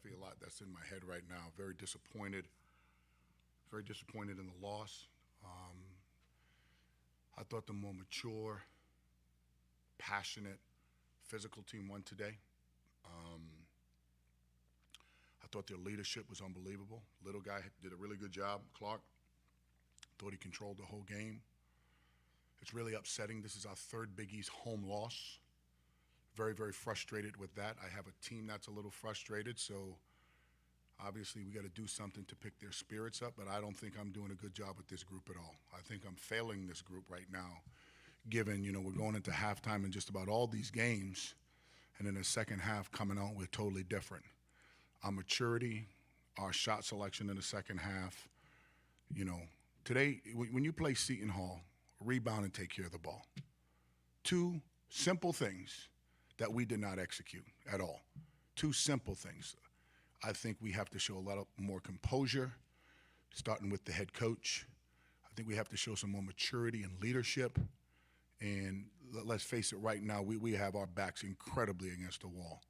definitely a lot that's in my head right now. Very disappointed in the loss. Um, I thought the more mature, passionate, physical team won today. Um, I thought their leadership was unbelievable. Little guy did a really good job, Clark. Thought he controlled the whole game. It's really upsetting. This is our third Big East home loss. Very, very frustrated with that. I have a team that's a little frustrated, so obviously we got to do something to pick their spirits up, but I don't think I'm doing a good job with this group at all. I think I'm failing this group right now, given, we're going into halftime in just about all these games, and in the second half coming out, we're totally different. Our maturity, our shot selection in the second half, today, when you play Seton Hall, rebound and take care of the ball. Two simple things that we did not execute at all. Two simple things. I think we have to show a lot more composure, starting with the head coach. I think we have to show some more maturity and leadership. And let's face it, right now, we have our backs incredibly against the wall.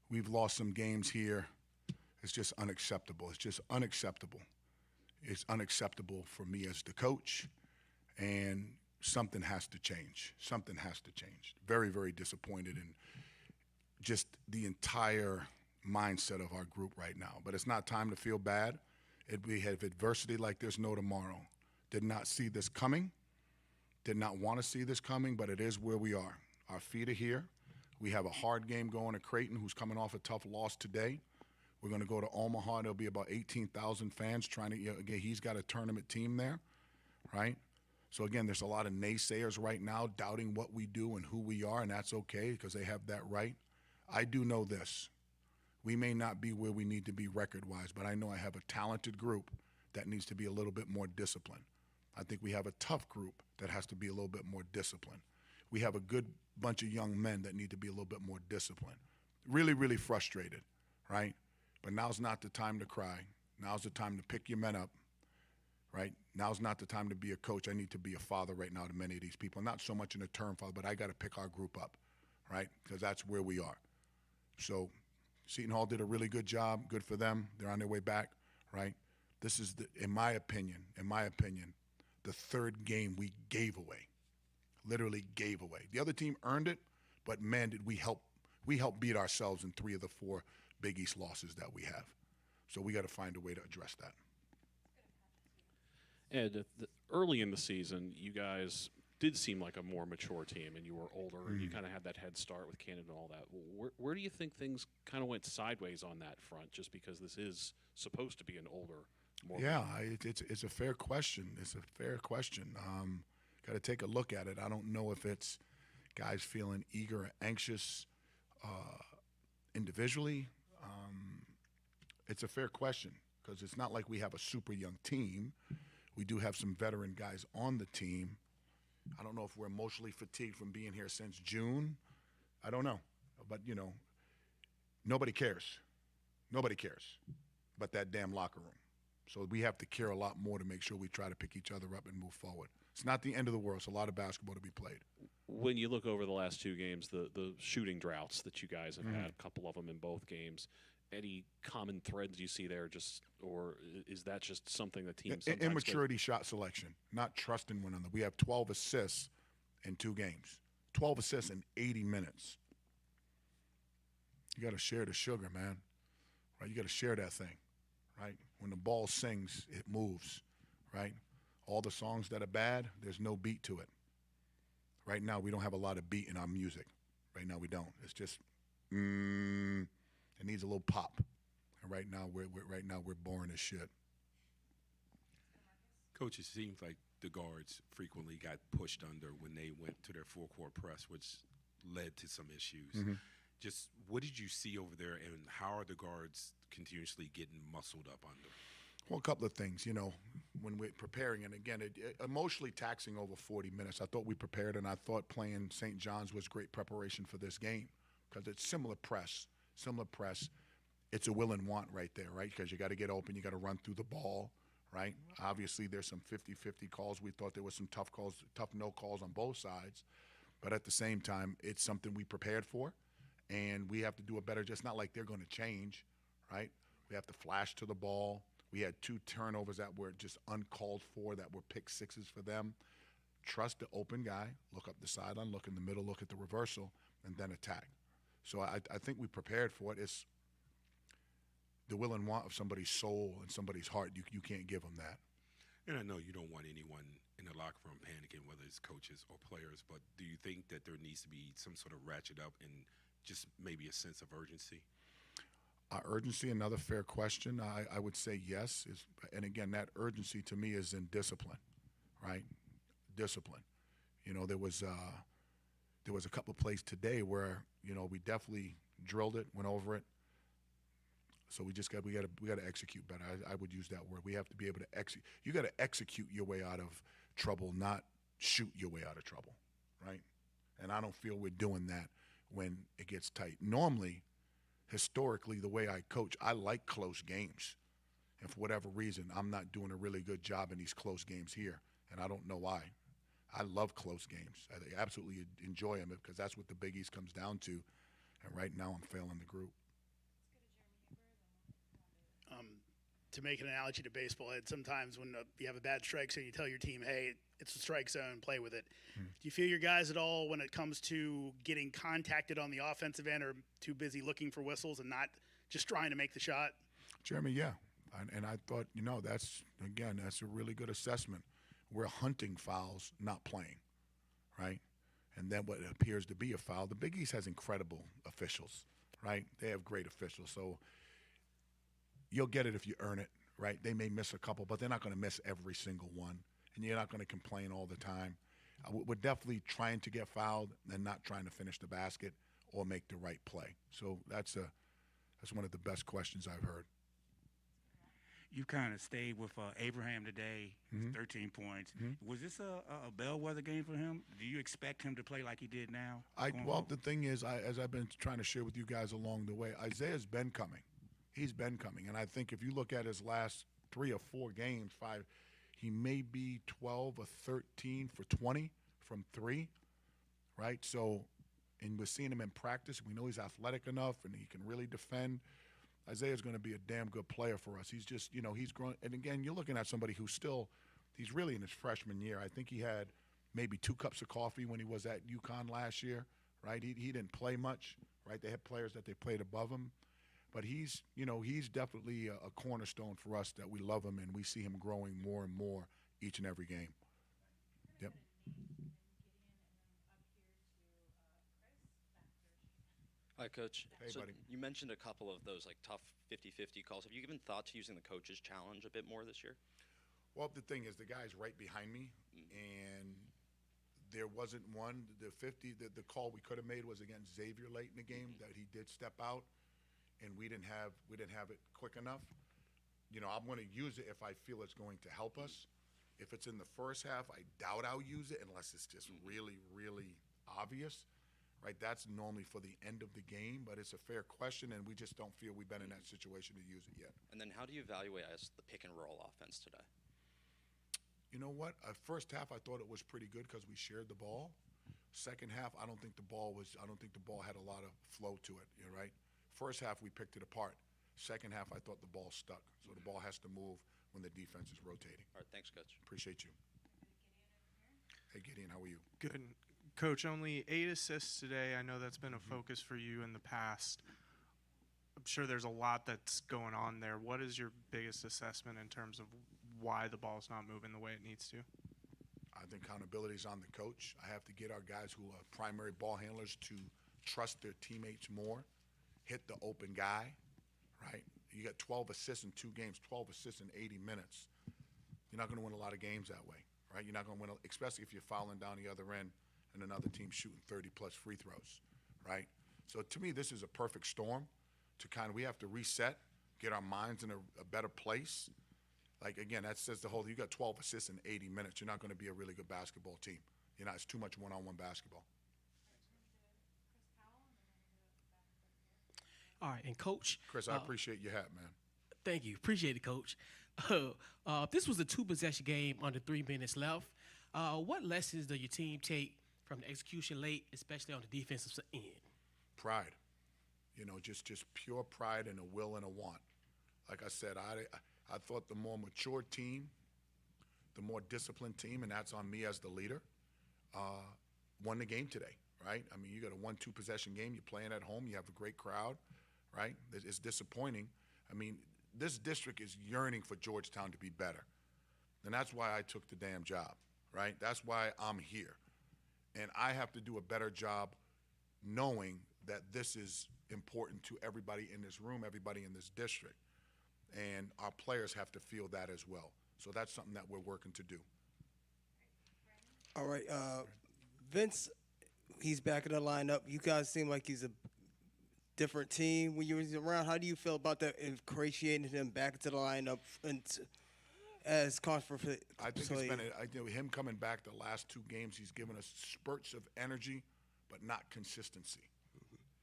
We've lost some games here. It's just unacceptable. It's just unacceptable. It's unacceptable for me as the coach, and something has to change. Something has to change. Very, very disappointed in just the entire mindset of our group right now. But it's not time to feel bad. We have adversity like there's no tomorrow. Did not see this coming. Did not want to see this coming, but it is where we are. Our feet are here. We have a hard game going to Creighton, who's coming off a tough loss today. We're going to go to Omaha. There'll be about 18,000 fans trying to, again, he's got a tournament team there, right? So, again, there's a lot of naysayers right now doubting what we do and who we are, and that's okay because they have that right. I do know this. We may not be where we need to be record-wise, but I know I have a talented group that needs to be a little bit more disciplined. I think we have a tough group that has to be a little bit more disciplined. We have a good bunch of young men that need to be a little bit more disciplined. Really, really frustrated, right? But now's not the time to cry. Now's the time to pick your men up, right? Now's not the time to be a coach. I need to be a father right now to many of these people. Not so much in a term father, but I got to pick our group up, right? Because that's where we are. So Seton Hall did a really good job. Good for them. They're on their way back, right? This is, in my opinion, the third game we gave away, literally gave away. The other team earned it, but man, did we help beat ourselves in 3 of the 4 Big East losses that we have. So we got to find a way to address that. Ed, early in the season, you guys did seem like a more mature team, and you were older, and you kind of had that head start with Canada and all that. Where do you think things kind of went sideways on that front, just because this is supposed to be an older, more... Yeah, it's a fair question. It's a fair question. Got to take a look at it. I don't know if it's guys feeling eager or anxious individually. It's a fair question because it's not like we have a super young team. We do have some veteran guys on the team. I don't know if we're emotionally fatigued from being here since June. I don't know. But, nobody cares. Nobody cares but that damn locker room. So we have to care a lot more to make sure we try to pick each other up and move forward. It's not the end of the world. It's a lot of basketball to be played. When you look over the last 2 games, the shooting droughts that you guys have had, a couple of them in both games, any common threads you see there, or is that just something the team sometimes immaturity shot selection, not trusting one another. We have 12 assists in 2 games, 12 assists in 80 minutes. You got to share the sugar, man. Right? You got to share that thing, right? When the ball sings, it moves, right? All the songs that are bad, there's no beat to it. Right now, we don't have a lot of beat in our music. Right now, we don't. It's just, it needs a little pop. And right now, we're boring as shit. Coach, it seems like the guards frequently got pushed under when they went to their full-court press, which led to some issues. Just what did you see over there, and how are the guards continuously getting muscled up under? Well, a couple of things, when we're preparing, and again, it emotionally taxing over 40 minutes. I thought we prepared, and I thought playing St. John's was great preparation for this game because it's similar press. It's a will and want right there, right? Because you got to get open, you got to run through the ball, right? Obviously, there's some 50-50 calls. We thought there was some tough no calls on both sides. But at the same time, it's something we prepared for, and we have to do a better. Just not like they're going to change, right? We have to flash to the ball. We had 2 turnovers that were just uncalled for, that were pick sixes for them. Trust the open guy, look up the sideline, look in the middle, look at the reversal, and then attack. So I think we prepared for it. It's the will and want of somebody's soul and somebody's heart. You can't give them that. And I know you don't want anyone in the locker room panicking, whether it's coaches or players, but do you think that there needs to be some sort of ratchet up and just maybe a sense of urgency? Urgency, another fair question. I would say yes. And again, that urgency to me is in discipline, right? Discipline. You know, there was a couple of plays today where, you know, we definitely drilled it, went over it. So we got to execute better. I would use that word. We have to be able to execute. You got to execute your way out of trouble, not shoot your way out of trouble, right? And I don't feel we're doing that when it gets tight. Normally, historically, the way I coach, I like close games. And for whatever reason, I'm not doing a really good job in these close games here, and I don't know why. I love close games. I absolutely enjoy them because that's what the Big East comes down to. And right now I'm failing the group. To make an analogy to baseball, sometimes when you have a bad strike zone, you tell your team, hey, it's a strike zone, play with it. Do you feel your guys at all when it comes to getting contacted on the offensive end are too busy looking for whistles and not just trying to make the shot? Jeremy, yeah. And I thought, you know, that's a really good assessment. We're hunting fouls, not playing, right? And then what appears to be a foul. The Big East has incredible officials, right? They have great officials. So you'll get it if you earn it, right? They may miss a couple, but they're not going to miss every single one. And you're not going to complain all the time. We're definitely trying to get fouled and not trying to finish the basket or make the right play. So that's one of the best questions I've heard. You kind of stayed with Abraham today, 13 points. Was this a bellwether game for him? Do you expect him to play like he did now? The thing is, as I've been trying to share with you guys along the way, Isaiah's been coming. He's been coming. And I think if you look at his last 3 or 4 games, 5, he may be 12 or 13 for 20 from 3, right? So, and we're seeing him in practice. We know he's athletic enough and he can really defend. Isaiah's going to be a damn good player for us. He's just, you know, he's grown. And again, you're looking at somebody who's he's really in his freshman year. I think he had maybe 2 cups of coffee when he was at UConn last year, right? He didn't play much, right? They had players that they played above him. But he's definitely a cornerstone for us that we love him and we see him growing more and more each and every game. Yep. Hi, Coach. Hey, buddy. You mentioned a couple of those like tough 50-50 calls. Have you given thought to using the coach's challenge a bit more this year? Well, the thing is, the guy's right behind me, and there wasn't one. The call we could have made was against Xavier late in the game that he did step out, and we didn't have it quick enough. You know, I'm going to use it if I feel it's going to help us. If it's in the first half, I doubt I'll use it unless it's just really, really obvious. Right, that's normally for the end of the game, but it's a fair question, and we just don't feel we've been in that situation to use it yet. And then how do you evaluate the pick and roll offense today? You know what? First half, I thought it was pretty good because we shared the ball. Second half, I don't think the ball had a lot of flow to it. You know, right? First half, we picked it apart. Second half, I thought the ball stuck. So the ball has to move when the defense is rotating. All right, thanks, Coach. Appreciate you. Hey, Gideon, how are you? Good. Coach, only 8 assists today. I know that's been a focus for you in the past. I'm sure there's a lot that's going on there. What is your biggest assessment in terms of why the ball's not moving the way it needs to? I think accountability is on the coach. I have to get our guys who are primary ball handlers to trust their teammates more, hit the open guy, right? You got 12 assists in 2 games, 12 assists in 80 minutes. You're not going to win a lot of games that way, right? You're not going to win, especially if you're fouling down the other end and another team shooting 30-plus free throws, right? So to me, this is a perfect storm to we have to reset, get our minds in a better place. Like, again, that says you got 12 assists in 80 minutes. You're not going to be a really good basketball team. It's too much one-on-one basketball. All right, and Coach. Chris, I appreciate your hat, man. Thank you. Appreciate it, Coach. This was a 2-possession game under 3 minutes left. What lessons does your team take from the execution late, especially on the defensive end? Pride. just pure pride and a will and a want. Like I said, I thought the more mature team, the more disciplined team, and that's on me as the leader, won the game today, right? I mean, you got a 1-2 possession game. You're playing at home. You have a great crowd, right? It's disappointing. I mean, this district is yearning for Georgetown to be better. And that's why I took the damn job, right? That's why I'm here. And I have to do a better job knowing that this is important to everybody in this room, everybody in this district. And our players have to feel that as well. So that's something that we're working to do. All right, Vince, he's back in the lineup. You guys seem like he's a different team when you was around. How do you feel about that, ingratiating him back into the lineup and as conference play? I think it's been him coming back the last 2 games. He's given us spurts of energy, but not consistency.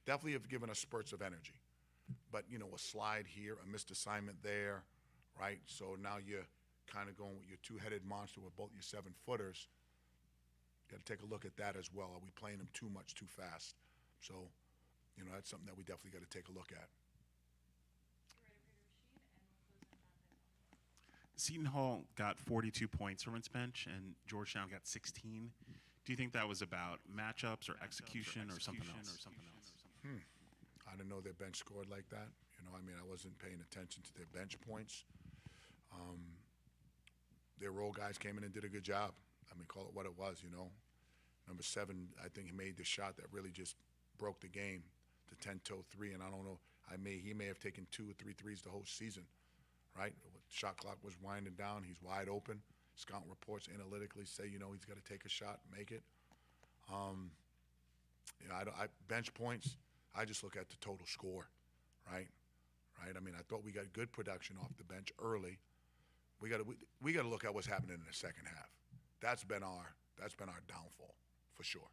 Definitely have given us spurts of energy, but a slide here, a missed assignment there, right? So now you're kind of going with your 2-headed monster with both your 7-footers. Got to take a look at that as well. Are we playing them too much, too fast? So, that's something that we definitely got to take a look at. Seton Hall got 42 points from its bench, and Georgetown got 16. Do you think that was about matchups or execution or something else? I didn't know their bench scored like that. I wasn't paying attention to their bench points. Their role guys came in and did a good job. Call it what it was, Number 7, I think he made the shot that really just broke the game, the 10-toe 3, and I don't know, he may have taken 2 or 3 threes the whole season, right? Shot clock was winding down. He's wide open. Scout reports analytically say, he's got to take a shot, make it. Bench points, I just look at the total score, right? I thought we got good production off the bench early. We got to look at what's happening in the second half. That's been our downfall for sure.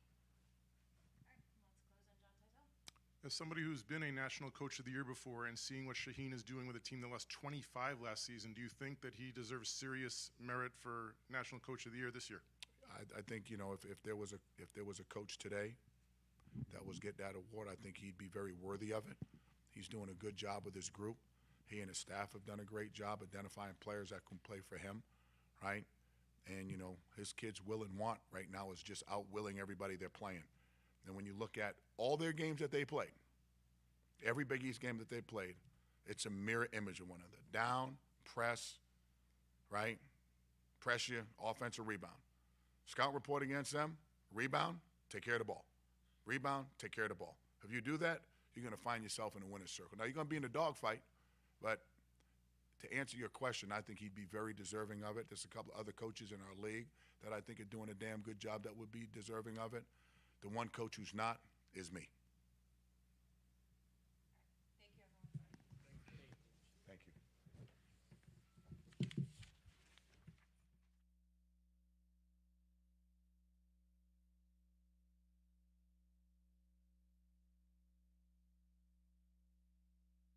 As somebody who's been a National Coach of the Year before and seeing what Shaheen is doing with a team that lost 25 last season, do you think that he deserves serious merit for National Coach of the Year this year? I think if there was a coach today that was get that award, I think he'd be very worthy of it. He's doing a good job with his group. He and his staff have done a great job identifying players that can play for him, right? And his kids' will and want right now is just outwilling everybody they're playing. And when you look at all their games that they played, every Big East game that they played, it's a mirror image of one another. Down, press, right? Press you, offensive rebound. Scout report against them, rebound, take care of the ball. Rebound, take care of the ball. If you do that, you're going to find yourself in a winner's circle. Now, you're going to be in a dogfight, but to answer your question, I think he'd be very deserving of it. There's a couple other coaches in our league that I think are doing a damn good job that would be deserving of it. The one coach who's not is me.